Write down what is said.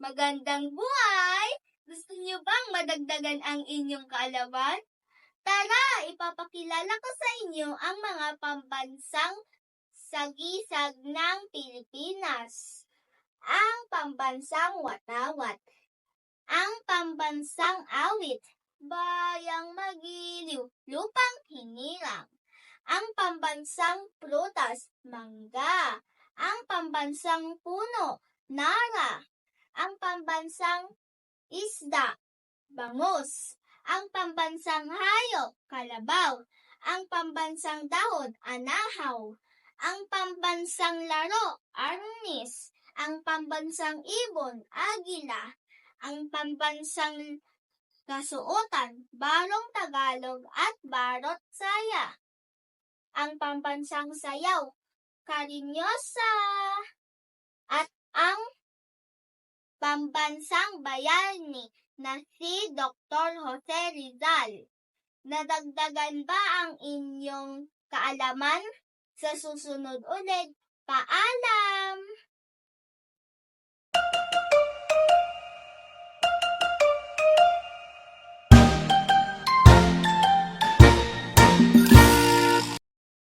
Magandang buhay! Gusto niyo bang madagdagan ang inyong kaalaman? Tara, ipapakilala ko sa inyo ang mga pambansang sagisag ng Pilipinas. Ang pambansang Watawat, ang pambansang Awit, bayang magiliw, lupang hinirang. Ang pambansang Prutas, Mangga. Ang pambansang Puno, Nara. Ang pambansang Isda, Bangus. Ang pambansang Hayop, Kalabaw. Ang pambansang Dahon, Anahaw. Ang pambansang Laro, Arnis. Ang pambansang Ibon, Agila. Ang pambansang Kasuotan, Barong Tagalog at Barot Saya. Ang pambansang Sayaw, Karinyosa. At ang pambansang bayani na si Dr. Jose Rizal. Nadagdagan ba ang inyong kaalaman? Sa susunod ulit, paalam!